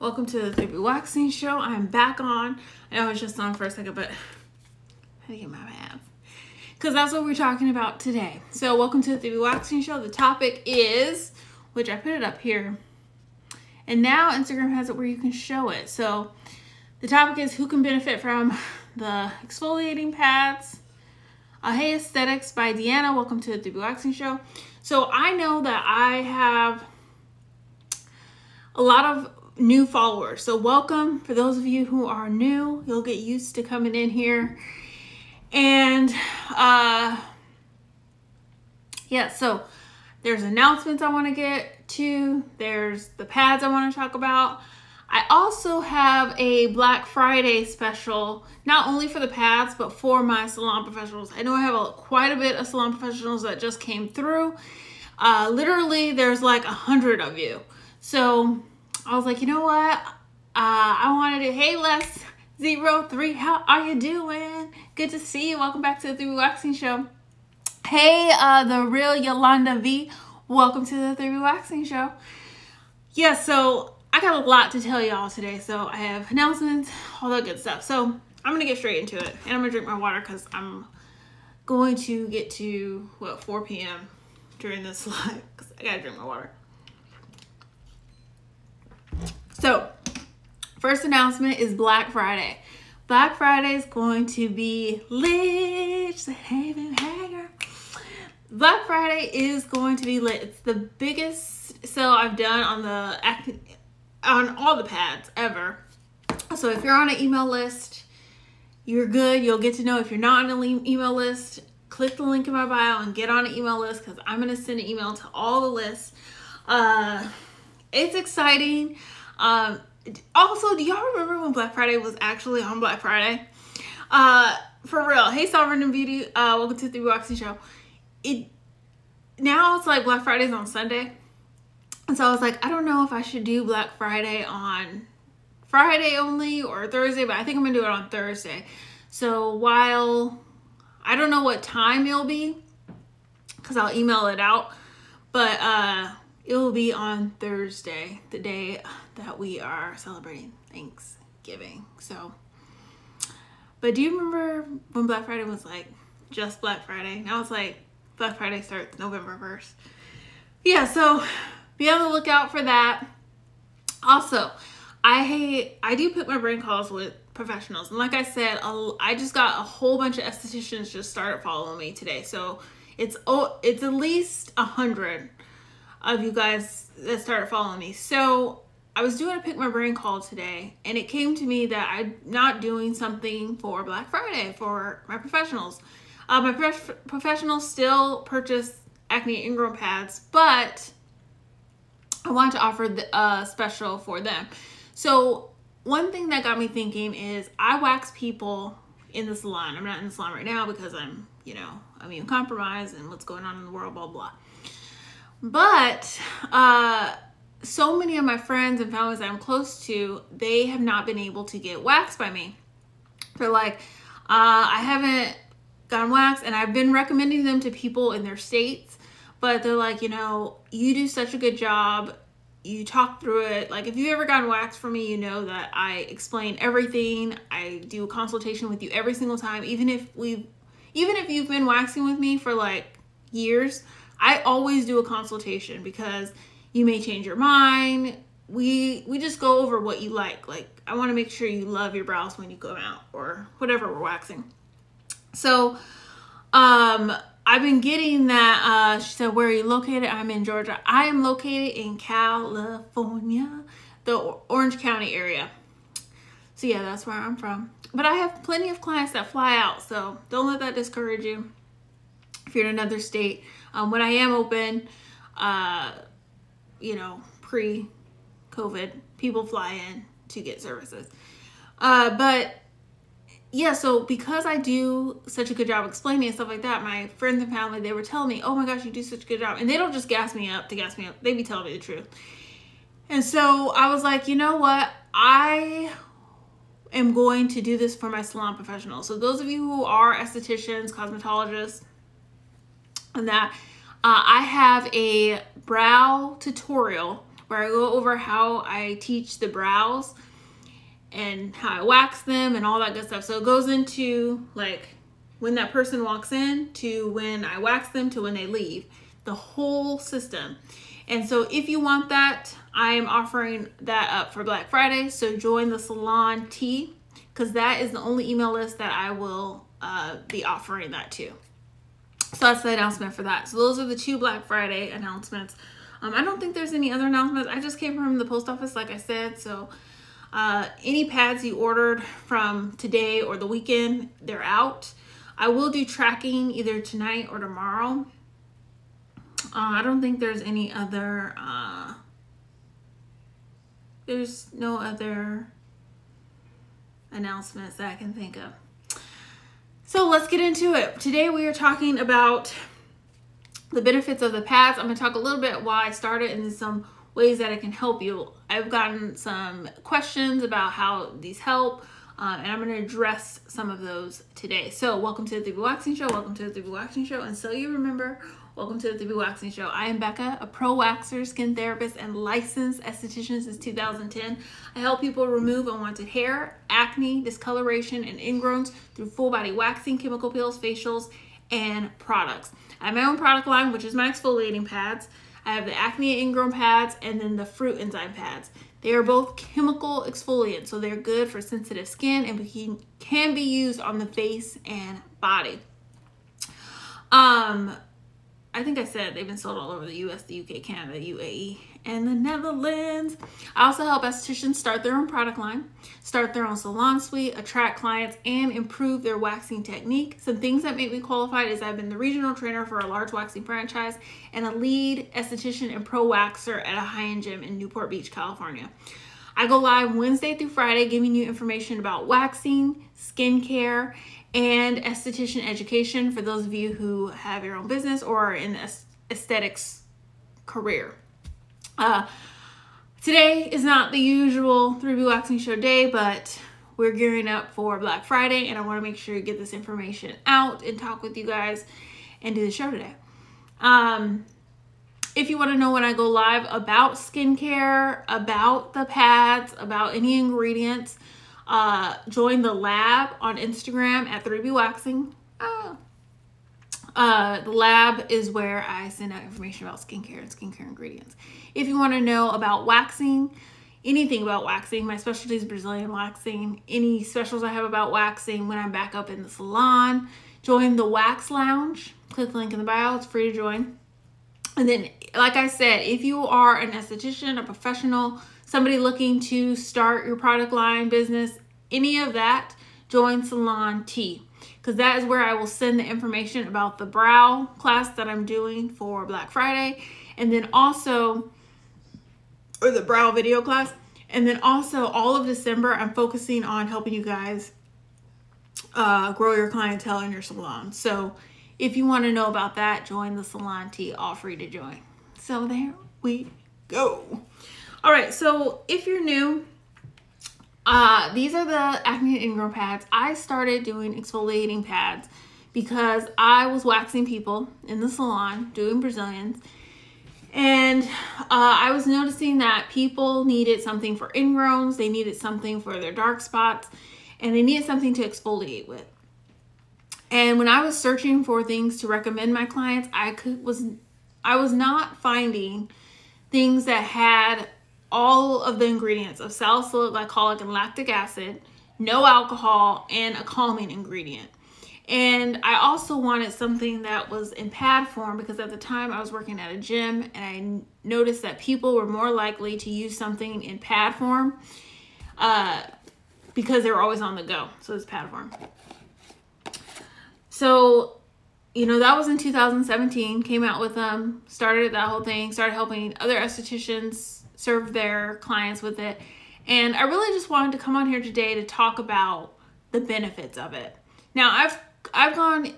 Welcome to the 3B Waxing Show. I'm back on. I know I was just on for a second, but I had to get my pads. Because that's what we're talking about today. So welcome to the 3B Waxing Show. The topic is, which I put it up here, and now Instagram has it where you can show it. So the topic is who can benefit from the exfoliating pads. Hey Aesthetics by Deanna. Welcome to the 3B Waxing Show. So I know that I have a lot of new followers, so welcome. For those of you who are new, you'll get used to coming in here. And yeah, so there's announcements I want to get to, there's the pads I want to talk about. I also have a Black Friday special, not only for the pads but for my salon professionals. I know I have quite a bit of salon professionals that just came through. Literally there's like 100 of you, so I was like, you know what? I wanted to, hey Les03, how are you doing? Good to see you. Welcome back to the 3B Waxing Show. Hey, the real Yolanda V, welcome to the 3B Waxing Show. Yeah, so I got a lot to tell y'all today. So I have announcements, all that good stuff. So I'm gonna get straight into it, and I'm gonna drink my water because I'm going to get to, what, 4 p.m. during this live because I gotta drink my water. So, first announcement is Black Friday. Black Friday is going to be lit. Said, hey, baby, hey, girl. Black Friday is going to be lit. It's the biggest sale I've done on all the pads ever. So if you're on an email list, you're good. You'll get to know. If you're not on an email list, click the link in my bio and get on an email list because I'm going to send an email to all the lists. It's exciting. Also, do y'all remember when Black Friday was actually on Black Friday? For real. Hey, Sovereign and Beauty. Welcome to the 3B Waxing Show. Now it's like Black Friday's on Sunday. And so I was like, I don't know if I should do Black Friday on Friday only or Thursday, but I think I'm going to do it on Thursday. So while I don't know what time it'll be, because I'll email it out, but it will be on Thursday, the day that we are celebrating Thanksgiving. So, but do you remember when Black Friday was like just Black Friday? Now it's like Black Friday starts November 1st. Yeah, so be on the lookout for that. Also, I do pick my brain calls with professionals. And like I said, I just got a whole bunch of estheticians just started following me today. So it's at least 100 of you guys that started following me. So I was doing a pick my brain call today, and it came to me that I'm not doing something for Black Friday for my professionals. My professionals still purchase acne ingrown pads, but I want to offer a special for them. So one thing that got me thinking is I wax people in the salon. I'm not in the salon right now because I'm, immune compromised and what's going on in the world, blah, blah. But so many of my friends and families that I'm close to, they have not been able to get waxed by me. They're like, I haven't gotten waxed, and I've been recommending them to people in their states, but they're like, you do such a good job. You talk through it. Like, if you've ever gotten waxed from me, you know that I explain everything. I do a consultation with you every single time. Even if you've been waxing with me for like years, I always do a consultation because you may change your mind. We just go over what you like. Like, I want to make sure you love your brows when you go out or whatever we're waxing. So, I've been getting that. She said, where are you located? I'm in Georgia. I am located in California, the Orange County area. So yeah, that's where I'm from. But I have plenty of clients that fly out, so don't let that discourage you if you're in another state. When I am open, pre-COVID, people fly in to get services. But yeah, so because I do such a good job explaining and stuff like that, my friends and family, they were telling me, oh my gosh, you do such a good job. And they don't just gas me up to gas me up. They be telling me the truth. And so I was like, you know what? I am going to do this for my salon professionals. So those of you who are estheticians, cosmetologists, and that, I have a brow tutorial where I go over how I teach the brows and how I wax them and all that good stuff. So it goes into like when that person walks in to when I wax them to when they leave, the whole system. And so if you want that, I am offering that up for Black Friday. So join the Salon T, because that is the only email list that I will be offering that to. So that's the announcement for that. So those are the 2 Black Friday announcements. I don't think there's any other announcements. I just came from the post office, like I said. So any pads you ordered from today or the weekend, they're out. I will do tracking either tonight or tomorrow. I don't think there's any other, there's no other announcements that I can think of. So let's get into it. Today we are talking about the benefits of the pads. I'm going to talk a little bit why I started and then some ways that it can help you. I've gotten some questions about how these help, and I'm going to address some of those today. So welcome to the 3B Waxing Show. Welcome to the 3B Waxing Show. And so you remember, welcome to the 3B Waxing Show. I am Becca, a pro waxer, skin therapist, and licensed esthetician since 2010. I help people remove unwanted hair, acne, discoloration, and ingrowns through full body waxing, chemical peels, facials, and products. I have my own product line, which is my exfoliating pads. I have the acne ingrown pads and then the fruit enzyme pads. They are both chemical exfoliants, so they're good for sensitive skin and can be used on the face and body. I think I said they've been sold all over the US, the UK, Canada, UAE, and the Netherlands. I also help estheticians start their own product line, start their own salon suite, attract clients, and improve their waxing technique. Some things that make me qualified is I've been the regional trainer for a large waxing franchise and a lead esthetician and pro waxer at a high-end gym in Newport Beach, California. I go live Wednesday through Friday giving you information about waxing, skincare, and esthetician education for those of you who have your own business or are in the aesthetics career. Today is not the usual 3B Waxing Show day, but we're gearing up for Black Friday, and I want to make sure you get this information out and talk with you guys and do the show today. If you want to know when I go live about skincare, about the pads, about any ingredients, join the lab on Instagram at 3B Waxing. The lab is where I send out information about skincare and skincare ingredients. If you want to know about waxing, anything about waxing, my specialty is Brazilian waxing, any specials I have about waxing when I'm back up in the salon, join the Wax Lounge. Click the link in the bio, it's free to join. And then, like I said, if you are an esthetician, a professional, somebody looking to start your product line business, any of that, join Salon T, because that is where I will send the information about the brow class that I'm doing for Black Friday, and then also, or the brow video class, and then also all of December, I'm focusing on helping you guys grow your clientele in your salon. So if you want to know about that, join the Salon T, all free to join. So there we go. All right, so if you're new, these are the acne and ingrown pads. I started doing exfoliating pads because I was waxing people in the salon, doing Brazilians, and I was noticing that people needed something for ingrowns, they needed something for their dark spots, and they needed something to exfoliate with. And when I was searching for things to recommend my clients, I was not finding things that had all of the ingredients of salicylic, glycolic, and lactic acid, no alcohol, and a calming ingredient. And I also wanted something that was in pad form because at the time I was working at a gym and I noticed that people were more likely to use something in pad form because they were always on the go. So it's pad form. So, you know, that was in 2017, came out with them, started that whole thing, started helping other estheticians serve their clients with it. And I really just wanted to come on here today to talk about the benefits of it. Now,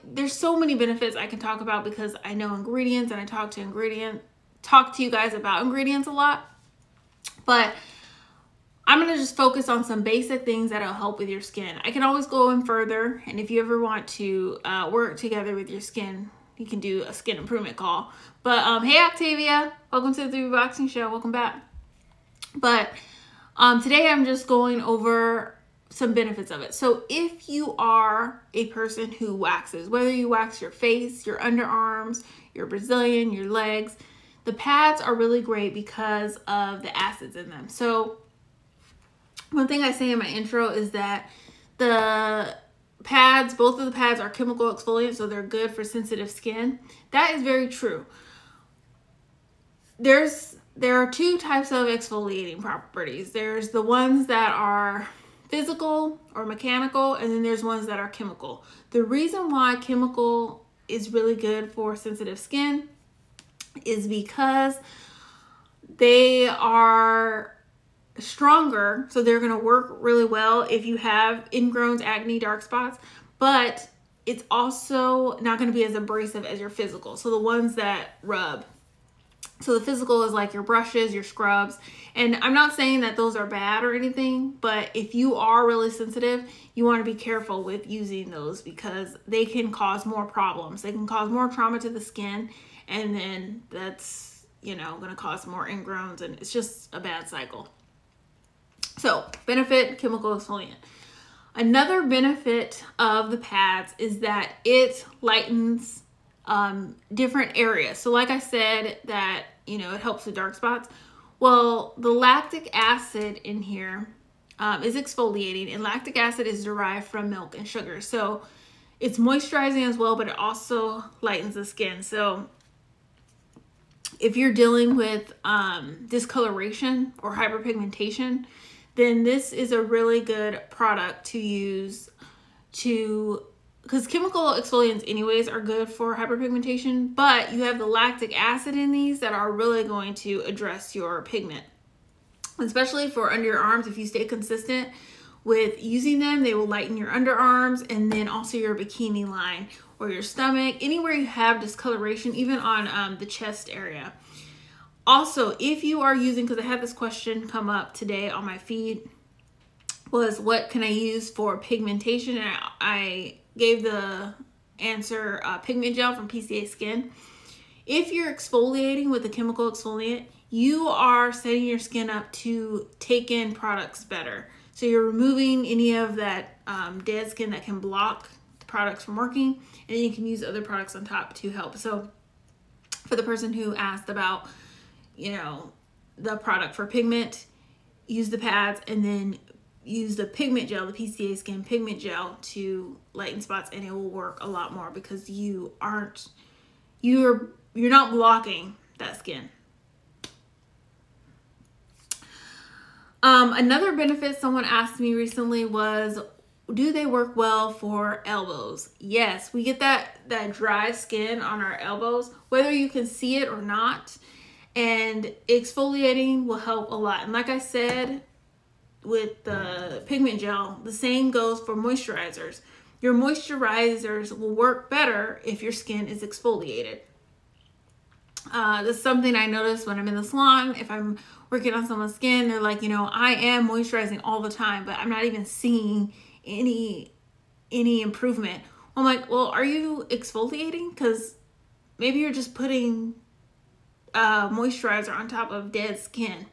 there's so many benefits I can talk about because I know ingredients and I talk to you guys about ingredients a lot. But I'm going to just focus on some basic things that'll help with your skin. I can always go in further, and if you ever want to work together with your skin, you can do a skin improvement call. But hey, Octavia, welcome to the 3B Waxing Show. Welcome back. But today I'm just going over some benefits of it. So if you are a person who waxes, whether you wax your face, your underarms, your Brazilian, your legs, the pads are really great because of the acids in them. So one thing I say in my intro is that the pads, both of the pads are chemical exfoliants, so they're good for sensitive skin. That is very true. There are two types of exfoliating properties. There's the ones that are physical or mechanical, and then there's ones that are chemical. The reason why chemical is really good for sensitive skin is because they are stronger, so they're going to work really well if you have ingrowns, acne, dark spots, but it's also not going to be as abrasive as your physical. So the ones that rub. So the physical is like your brushes, your scrubs, and I'm not saying that those are bad or anything, but if you are really sensitive, you want to be careful with using those because they can cause more problems. They can cause more trauma to the skin, and then that's, you know, going to cause more ingrowns, and it's just a bad cycle. So benefit, chemical exfoliant. Another benefit of the pads is that it lightens different areas. So like I said, that, you know, it helps with dark spots. Well, the lactic acid in here is exfoliating, and lactic acid is derived from milk and sugar. So it's moisturizing as well, but it also lightens the skin. So if you're dealing with discoloration or hyperpigmentation, then this is a really good product to use because chemical exfoliants anyways are good for hyperpigmentation, but you have the lactic acid in these that are really going to address your pigment. Especially for under your arms, if you stay consistent with using them, they will lighten your underarms and then also your bikini line or your stomach, anywhere you have discoloration, even on the chest area. Also, if you are using, because I had this question come up today on my feed, was what can I use for pigmentation? And I gave the answer pigment gel from PCA Skin. If you're exfoliating with a chemical exfoliant, you are setting your skin up to take in products better. So you're removing any of that dead skin that can block the products from working, and then you can use other products on top to help. So for the person who asked about, you know, the product for pigment, use the pads and then use the pigment gel, the PCA Skin pigment gel, to lighten spots, and it will work a lot more because you're not blocking that skin. Another benefit someone asked me recently was, do they work well for elbows? Yes, we get that dry skin on our elbows, whether you can see it or not, and exfoliating will help a lot. And like I said, with the pigment gel, the same goes for moisturizers. Your moisturizers will work better if your skin is exfoliated. That's something I notice when I'm in the salon. If I'm working on someone's skin, they're like, you know, I am moisturizing all the time, but I'm not even seeing any improvement. I'm like, well, are you exfoliating? Because maybe you're just putting moisturizer on top of dead skin,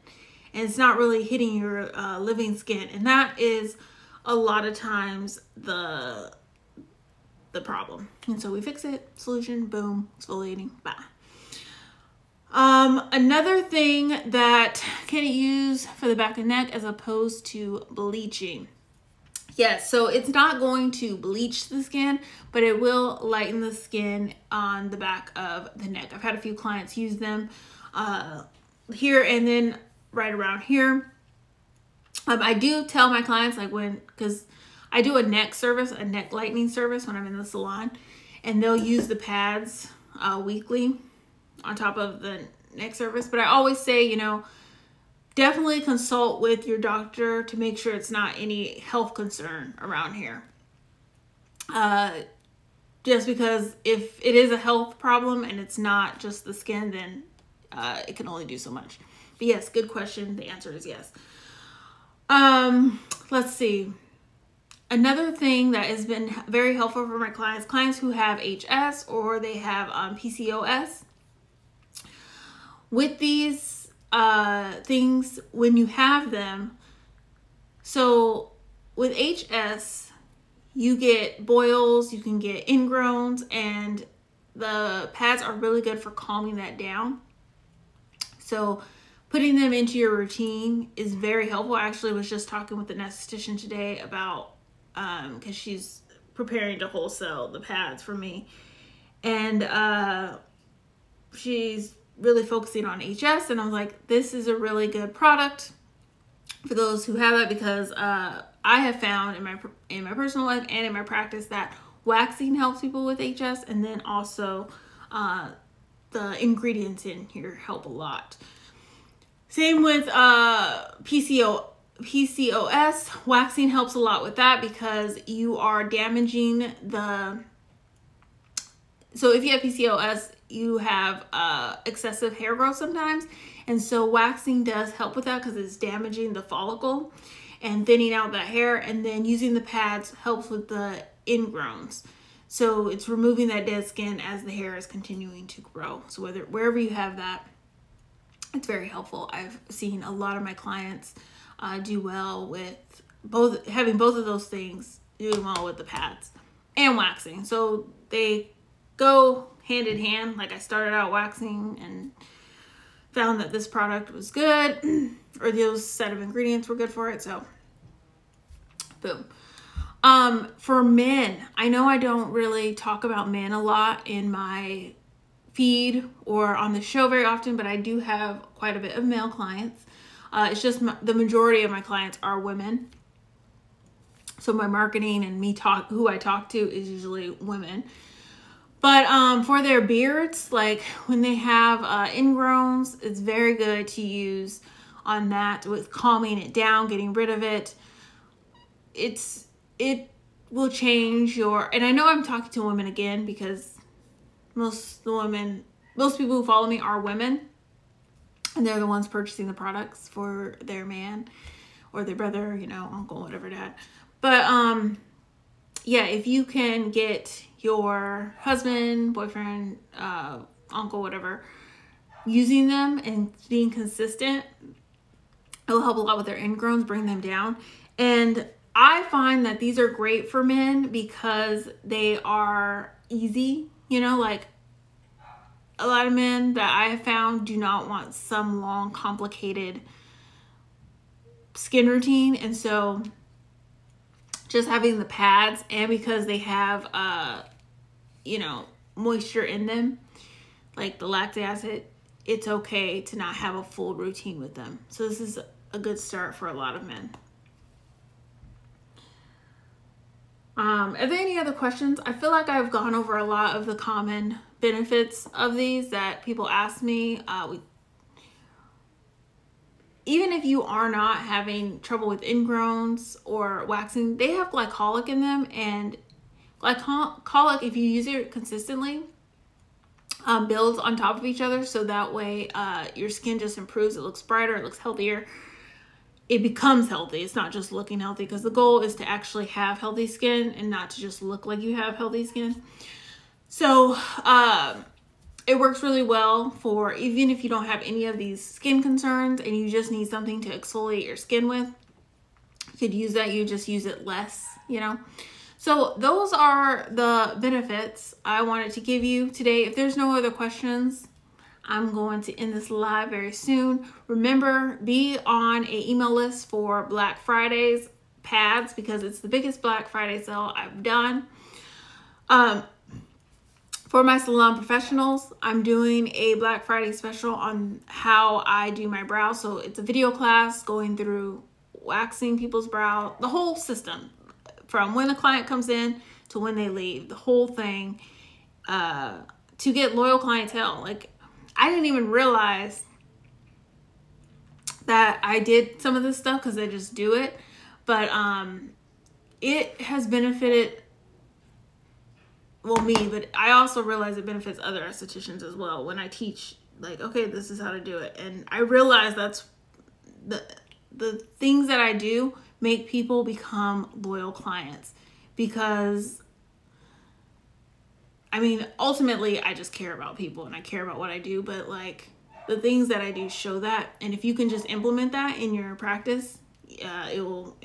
and it's not really hitting your living skin, and that is a lot of times the problem. And so we fix it, solution, boom, exfoliating, bye. Another thing that can you use for the back and neck as opposed to bleaching? Yes, so it's not going to bleach the skin, but it will lighten the skin on the back of the neck. I've had a few clients use them here and then right around here. I do tell my clients, like, because I do a neck service, a neck lightening service when I'm in the salon, and they'll use the pads weekly on top of the neck service. But I always say, you know, definitely consult with your doctor to make sure it's not any health concern around here. Just because if it is a health problem and it's not just the skin, then it can only do so much. But yes, good question. The answer is yes. Let's see. Another thing that has been very helpful for my clients who have HS or they have PCOS. With these things when you have them. So with HS, you get boils, you can get ingrowns, and the pads are really good for calming that down. So putting them into your routine is very helpful. I actually was just talking with the esthetician today about, because she's preparing to wholesale the pads for me. And she's really focusing on HS. And I was like, this is a really good product for those who have it, because I have found in my personal life and in my practice that waxing helps people with HS, and then also the ingredients in here help a lot. Same with PCOS. Waxing helps a lot with that, because you are damaging so if you have PCOS, you have excessive hair growth sometimes. And so waxing does help with that, because it's damaging the follicle and thinning out that hair. And then using the pads helps with the ingrowns. So it's removing that dead skin as the hair is continuing to grow. So wherever you have that, it's very helpful. I've seen a lot of my clients do well with having both of those things, doing well with the pads and waxing. So they go hand in hand. Like, I started out waxing and found that this product was good, or those set of ingredients were good for it. So boom. For men, I know I don't really talk about men a lot in my feed or on the show very often, but I do have quite a bit of male clients. It's just the majority of my clients are women. So my marketing and who I talk to is usually women. But for their beards, like when they have ingrowns, it's very good to use on that with calming it down, getting rid of it. It will change and I know I'm talking to women again, because most people who follow me are women, and they're the ones purchasing the products for their man or their brother, uncle, whatever, dad. But yeah, if you can get your husband, boyfriend, uncle, whatever, using them and being consistent, it'll help a lot with their ingrowns, bring them down. And I find that these are great for men because they are easy. Like, a lot of men that I have found do not want some long, complicated skin routine. And so just having the pads, and because they have, moisture in them, like the lactic acid, it's okay to not have a full routine with them. So this is a good start for a lot of men. Are there any other questions? I feel like I've gone over a lot of the common benefits of these that people ask me. Even if you are not having trouble with ingrowns or waxing, they have glycolic in them, and glycolic, if you use it consistently, builds on top of each other, so that way your skin just improves. It looks brighter, it looks healthier, it becomes healthy. It's not just looking healthy, because the goal is to actually have healthy skin and not to just look like you have healthy skin. So it works really well for even if you don't have any of these skin concerns and you just need something to exfoliate your skin with. You could use that. You just use it less, So those are the benefits I wanted to give you today. If there's no other questions, I'm going to end this live very soon. Remember, be on an email list for Black Friday's pads, because it's the biggest Black Friday sale I've done. For my salon professionals, I'm doing a Black Friday special on how I do my brows. So it's a video class going through waxing people's brow, the whole system, from when the client comes in to when they leave, the whole thing, to get loyal clientele. Like, I didn't even realize that I did some of this stuff because I just do it. But it has benefited, me, but I also realize it benefits other estheticians as well when I teach, like, okay, this is how to do it. And I realize that's the things that I do make people become loyal clients, because ultimately I just care about people and I care about what I do, but like, the things that I do show that. And if you can just implement that in your practice, it will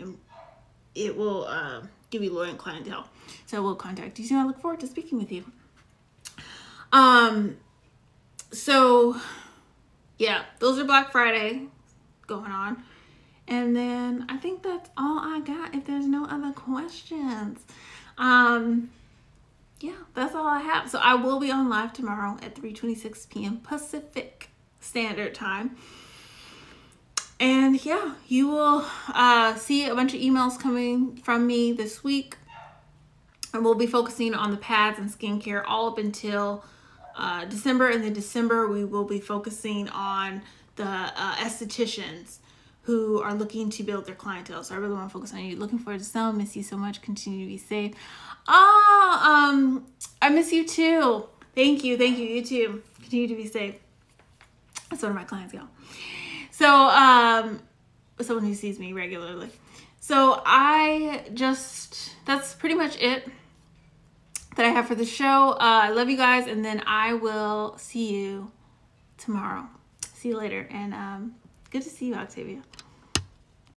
give you loyal clientele. So we'll contact you soon. I look forward to speaking with you. So yeah, those are Black Friday going on. And then I think that's all I got if there's no other questions. Yeah, that's all I have. So I will be on live tomorrow at 3:26 p.m. Pacific Standard Time. And yeah, you will see a bunch of emails coming from me this week. And we'll be focusing on the pads and skincare all up until December. And then December, we will be focusing on the estheticians who are looking to build their clientele. So I really want to focus on you. Looking forward to summer. Miss you so much. Continue to be safe. I miss you too. Thank you. Thank you. You too. Continue to be safe. That's one of my clients, y'all. So, someone who sees me regularly. So that's pretty much it that I have for the show. I love you guys, and then I will see you tomorrow. See you later, and good to see you, Octavia.